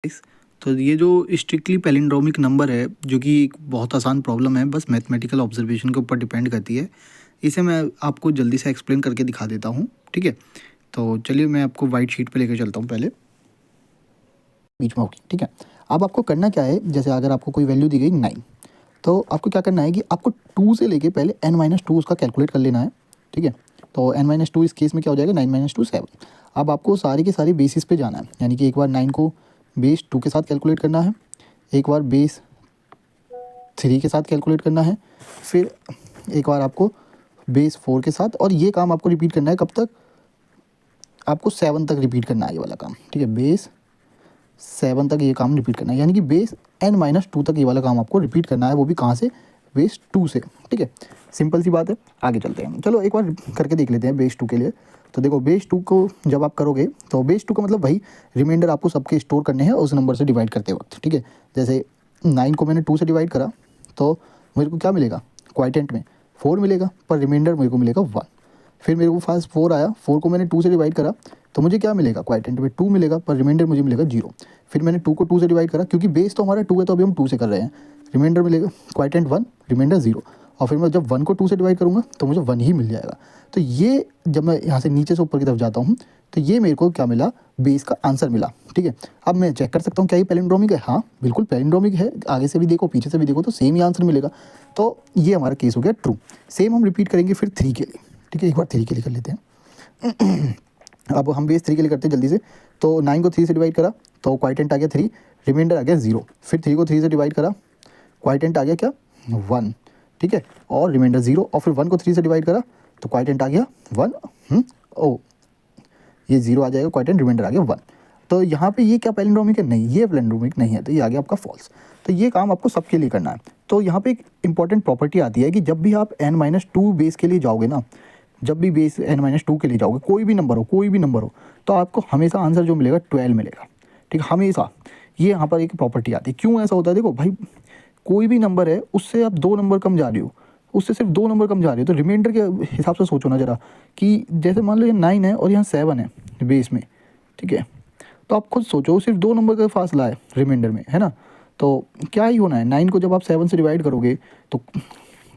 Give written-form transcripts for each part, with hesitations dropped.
इस तो ये जो स्ट्रिक्टली पैलिंड्रोमिक नंबर है, जो कि एक बहुत आसान प्रॉब्लम है, बस मैथमेटिकल ऑब्जर्वेशन के ऊपर डिपेंड करती है। इसे मैं आपको जल्दी से एक्सप्लेन करके दिखा देता हूँ, ठीक है। तो चलिए मैं आपको वाइट शीट पे लेकर चलता हूँ पहले, बीच में होगी, ठीक है। अब आपको करना क्या है, जैसे अगर आपको कोई वैल्यू दी गई 9, तो आपको क्या करना है कि आपको 2 से लेके पहले n-2 उसका कैलकुलेट कर लेना है, ठीक है। तो n-2 इस केस में क्या हो जाएगा, 9 - 2 7। अब आपको सारी के सारी बेसिस पे जाना है, यानी कि एक बार 9 को बेस 2 के साथ कैलकुलेट करना है, एक बार बेस 3 के साथ कैलकुलेट करना है, फिर एक बार आपको बेस 4 के साथ, और ये काम आपको रिपीट करना है कब तक, आपको 7 तक रिपीट करना है ये वाला काम, ठीक है। बेस 7 तक ये काम रिपीट करना है, यानी कि बेस n-2 तक ये वाला काम आपको रिपीट करना है, वो भी कहाँ से, बेस 2 से, ठीक है। सिंपल सी बात है, आगे चलते हैं। चलो एक बार करके देख लेते हैं बेस 2 के लिए। तो देखो बेस 2 को जब आप करोगे तो बेस 2 का मतलब भाई रिमाइंडर आपको सबके स्टोर करने हैं उस नंबर से डिवाइड करते वक्त, ठीक है। जैसे 9 को मैंने 2 से डिवाइड करा तो मेरे को क्या मिलेगा, क्वाइटेंट में 4 मिलेगा, पर रिमाइंडर मेरे को मिलेगा 1। फिर मेरे को पास 4 आया, 4 को मैंने 2 से डिवाइड करा तो मुझे क्या मिलेगा, क्वाइटेंट में 2 मिलेगा, पर रिमाइंडर मुझे मिलेगा 0। फिर मैंने 2 को 2 से डिवाइड करा, क्योंकि बेस तो हमारा 2 है तो अभी हम 2 से कर रहे हैं, रिमाइंडर मिलेगा क्वाइटेंट 1, रिमाइंडर 0। और फिर मैं जब 1 को 2 से डिवाइड करूँगा तो मुझे 1 ही मिल जाएगा। तो ये जब मैं यहाँ से नीचे से ऊपर की तरफ जाता हूँ तो ये मेरे को क्या मिला, बेस का आंसर मिला, ठीक है। अब मैं चेक कर सकता हूँ क्या ये पैलिंड्रोमिक है, हाँ बिल्कुल पैलिंड्रोमिक है, आगे से भी देखो पीछे से भी देखो तो सेम ही आंसर मिलेगा। तो ये हमारा केस हो गया ट्रू। सेम हम रिपीट करेंगे फिर 3 के लिए, ठीक है। एक बार 3 के लिए कर लेते हैं। अब हम बेस 3 के लिए करते हैं जल्दी से। तो 9 को 3 से डिवाइड करा तो क्वाइटेंट आ गया 3, रिमाइंडर आ गया 0। फिर 3 को 3 से डिवाइड करा, क्वाइटेंट आ गया क्या, 1, ठीक है, और रिमाइंडर 0। और फिर 1 को 3 से डिवाइड करा तो क्वाइटेंट आ गया 1, ओ ये 0 आ जाएगा, क्वाइटेंट रिमाइंडर आ गया 1। तो यहाँ पे ये क्या पैलिंड्रोमिक है, नहीं ये पैलिंड्रोमिक नहीं है, तो ये आ गया आपका फॉल्स। तो ये काम आपको सबके लिए करना है। तो यहाँ पे एक इंपॉर्टेंट प्रॉपर्टी आती है कि जब भी आप n-2 बेस के लिए जाओगे ना, जब भी बेस n-2 के लिए जाओगे, कोई भी नंबर हो तो आपको हमेशा आंसर जो मिलेगा 12 मिलेगा, ठीक है, हमेशा। ये यहाँ पर एक प्रॉपर्टी आती है। क्यों ऐसा होता है, देखो भाई कोई भी नंबर है उससे आप 2 नंबर कम जा रहे हो, उससे सिर्फ 2 नंबर कम जा रहे हो, तो रिमाइंडर के हिसाब से सोचो ना जरा, कि जैसे मान लो ये 9 है और यहाँ 7 है बेस में, ठीक है। तो आप खुद सोचो सिर्फ 2 नंबर का फासला है रिमाइंडर में, है ना। तो क्या ही होना है, 9 को जब आप 7 से डिवाइड करोगे तो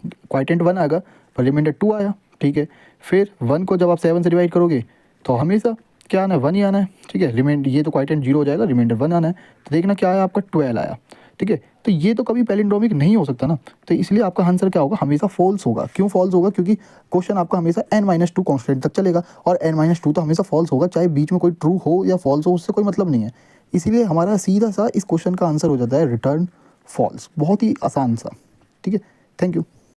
क्वाइटेंट 1 आएगा, पर रिमाइंडर 2 आया, ठीक है। फिर 1 को जब आप 7 से डिवाइड करोगे तो हमेशा क्या आना है, 1 ही आना है, ठीक है। रिमाइंडर ये तो क्वाइटेंट 0 हो जाएगा, रिमाइंडर 1 आना है। तो देखना क्या आया आपका, 12 आया, ठीक है। तो ये तो कभी पैलिंड्रोमिक नहीं हो सकता ना, तो इसलिए आपका आंसर क्या होगा, हमेशा फॉल्स होगा। क्यों फॉल्स होगा, क्योंकि क्वेश्चन आपका हमेशा n-2 कांस्टेंट तक चलेगा, और n-2 तो हमेशा फॉल्स होगा, चाहे बीच में कोई ट्रू हो या फॉल्स हो, उससे कोई मतलब नहीं है। इसीलिए हमारा सीधा सा इस क्वेश्चन का आंसर हो जाता है रिटर्न फॉल्स, बहुत ही आसान सा, ठीक है। Thank you.